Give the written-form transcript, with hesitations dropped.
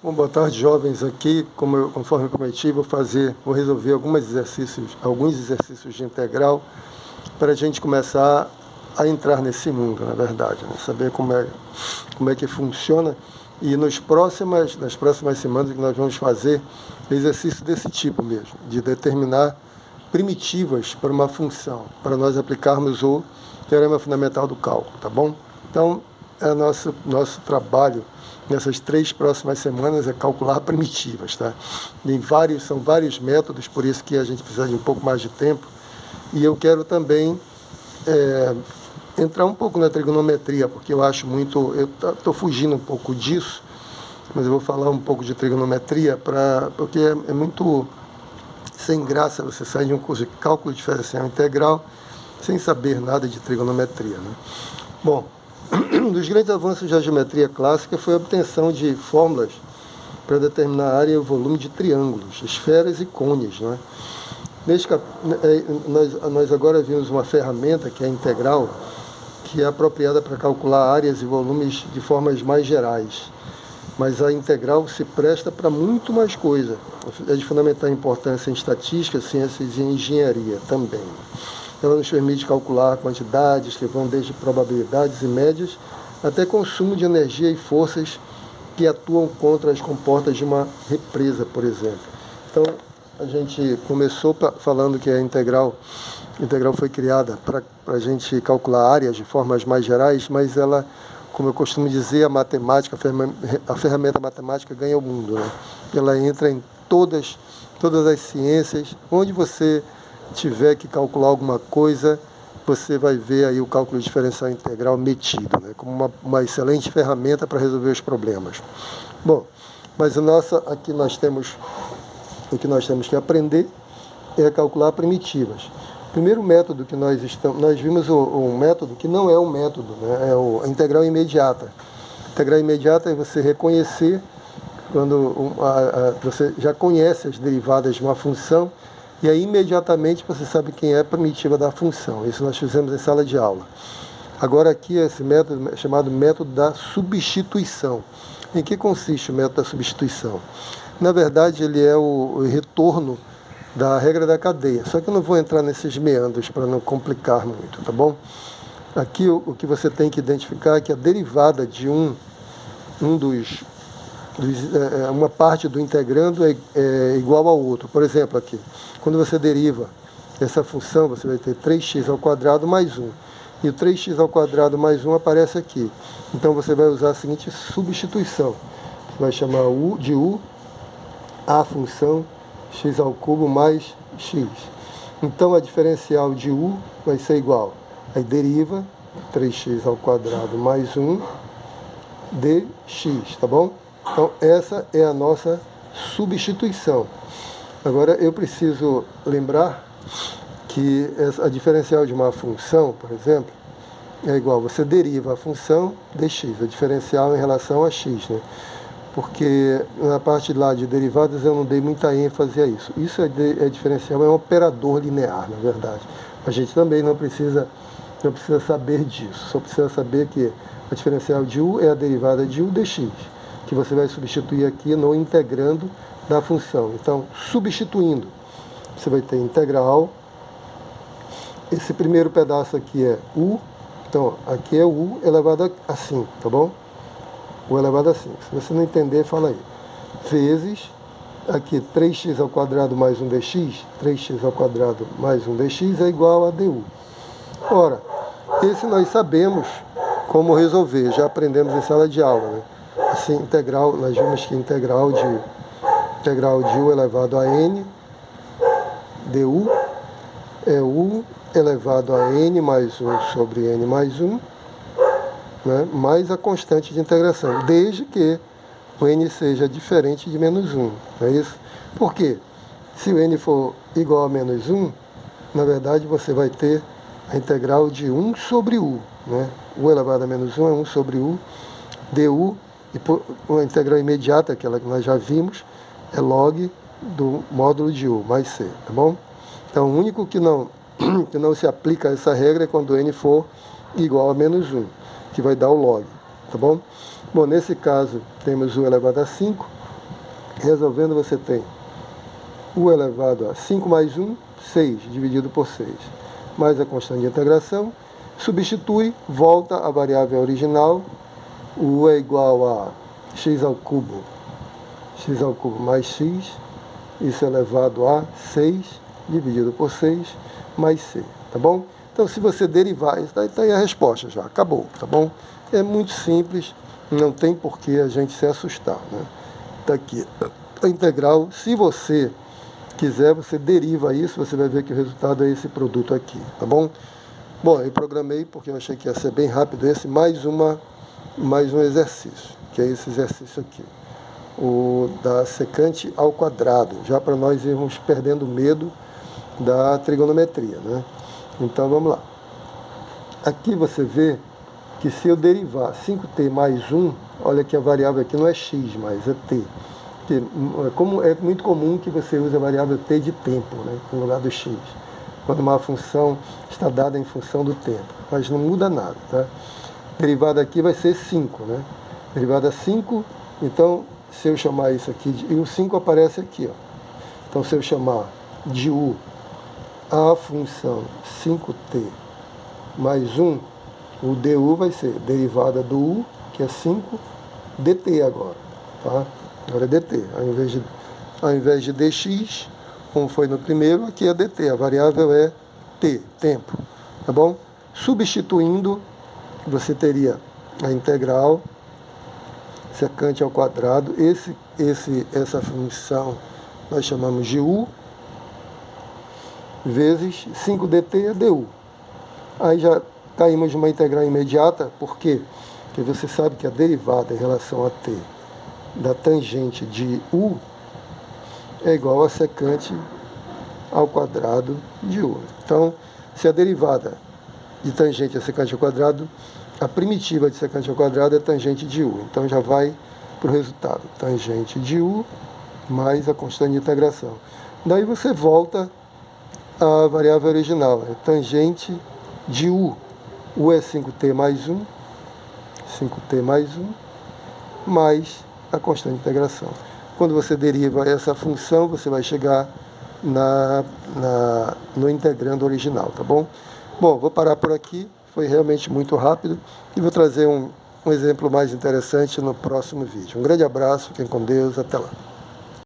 Bom, boa tarde, jovens. Aqui, conforme eu prometi, vou resolver alguns exercícios de integral para a gente começar a entrar nesse mundo, na verdade, né? Saber como é que funciona. E nas próximas semanas que nós vamos fazer exercício desse tipo mesmo, de determinar primitivas para uma função, para nós aplicarmos o teorema fundamental do cálculo, tá bom? Então, nosso trabalho nessas 3 próximas semanas é calcular primitivas, tá? São vários métodos, por isso que a gente precisa de um pouco mais de tempo. E eu quero também entrar um pouco na trigonometria, porque eu acho muito... Eu estou fugindo um pouco disso, mas eu vou falar um pouco de trigonometria, porque é muito sem graça você sair de um curso de cálculo diferencial integral sem saber nada de trigonometria, né? Bom, um dos grandes avanços da geometria clássica foi a obtenção de fórmulas para determinar a área e o volume de triângulos, esferas e cônes, né? Nós agora vimos uma ferramenta que é a integral, que é apropriada para calcular áreas e volumes de formas mais gerais. Mas a integral se presta para muito mais coisa. É de fundamental importância em estatística, ciências e engenharia também. Ela nos permite calcular quantidades que vão desde probabilidades e médias até consumo de energia e forças que atuam contra as comportas de uma represa, por exemplo. Então, a gente começou falando que a integral foi criada para a gente calcular áreas de formas mais gerais, mas ela, como eu costumo dizer, a ferramenta matemática ganha o mundo, né? Ela entra em todas as ciências. Onde você tiver que calcular alguma coisa, você vai ver aí o cálculo diferencial integral metido, né, como uma excelente ferramenta para resolver os problemas. Bom, mas o que nós temos que aprender é calcular primitivas. O primeiro método que nós vimos um método que não é um método, né, é a integral imediata. A integral imediata é você reconhecer quando você já conhece as derivadas de uma função, e aí imediatamente você sabe quem é a primitiva da função. Isso nós fizemos em sala de aula. Agora aqui esse método é chamado método da substituição. Em que consiste o método da substituição? Na verdade, ele é o retorno da regra da cadeia. Só que eu não vou entrar nesses meandros para não complicar muito, tá bom? Aqui o que você tem que identificar é que a derivada de uma parte do integrando é igual ao outro. Por exemplo, aqui, quando você deriva essa função, você vai ter 3x² mais 1. E o 3x² mais 1 aparece aqui. Então, você vai usar a seguinte substituição. Você vai chamar de u a função x³ mais x. Então, a diferencial de u vai ser igual. Aí deriva 3x² mais 1 dx, tá bom? Então, essa é a nossa substituição. Agora, eu preciso lembrar que a diferencial de uma função, por exemplo, é igual, você deriva a função dx, a diferencial em relação a x, né? Porque na parte lá de derivadas eu não dei muita ênfase a isso. Isso é diferencial, é um operador linear, na verdade. A gente também não precisa saber disso, só precisa saber que a diferencial de u é a derivada de u dx, que você vai substituir aqui no integrando da função. Então, substituindo, você vai ter integral. Esse primeiro pedaço aqui é u. Então, aqui é u elevado a 5, tá bom? U elevado a 5. Se você não entender, fala aí. Vezes, aqui 3x² mais 1 dx, 3x² mais 1 dx é igual a du. Ora, esse nós sabemos como resolver, já aprendemos em sala de aula, né? Assim, integral, nós vimos que integral de u elevado a n du é u elevado a n mais 1 sobre n mais 1, né, mais a constante de integração, desde que o n seja diferente de menos 1. Não é isso? Por quê? Se o n for igual a menos 1, na verdade você vai ter a integral de 1 sobre u. Né? U elevado a menos 1 é 1 sobre u du. E por uma integral imediata, aquela que nós já vimos, é log do módulo de u mais c, tá bom? Então, o único que não se aplica a essa regra é quando n for igual a menos 1, que vai dar o log, tá bom? Bom, nesse caso, temos u elevado a 5, Resolvendo, você tem u elevado a 5 mais 1, 6, dividido por 6, mais a constante de integração. Substitui, volta à variável original, o u é igual a x ao cubo mais x, isso elevado a 6, dividido por 6, mais c, tá bom? Então, se você derivar, está aí a resposta já, acabou, tá bom? É muito simples, não tem por que a gente se assustar, né? Está aqui a integral. Se você quiser, você deriva isso, você vai ver que o resultado é esse produto aqui, tá bom? Bom, eu programei porque eu achei que ia ser bem rápido esse, mais um exercício, que é esse exercício aqui, o da secante ao quadrado, já para nós irmos perdendo medo da trigonometria, né? Então, vamos lá. Aqui você vê que se eu derivar 5t mais 1, olha que a variável aqui não é x, mas é t. Porque é muito comum que você use a variável t de tempo, né, no lugar do x, quando uma função está dada em função do tempo. Mas não muda nada, tá? Derivada aqui vai ser 5, né? Derivada 5, então, se eu chamar isso aqui, e o 5 aparece aqui, ó. Então, se eu chamar de u a função 5t mais 1, o du vai ser derivada do u, que é 5, dt agora, tá? Agora é dt, ao invés de dx, como foi no primeiro, aqui é dt, a variável é t, tempo, tá bom? Substituindo, você teria a integral secante ao quadrado, essa função nós chamamos de u, vezes 5dt é du. Aí já caímos de uma integral imediata, por quê? Porque você sabe que a derivada em relação a t da tangente de u é igual a secante ao quadrado de u. Então, se a derivada de tangente a secante ao quadrado, a primitiva de secante ao quadrado é tangente de u. Então, já vai para o resultado. Tangente de u mais a constante de integração. Daí você volta à variável original. É tangente de u. U é 5t mais 1. 5t mais 1. Mais a constante de integração. Quando você deriva essa função, você vai chegar no integrando original, tá bom? Bom, vou parar por aqui, foi realmente muito rápido e vou trazer um exemplo mais interessante no próximo vídeo. Um grande abraço, fiquem com Deus, até lá.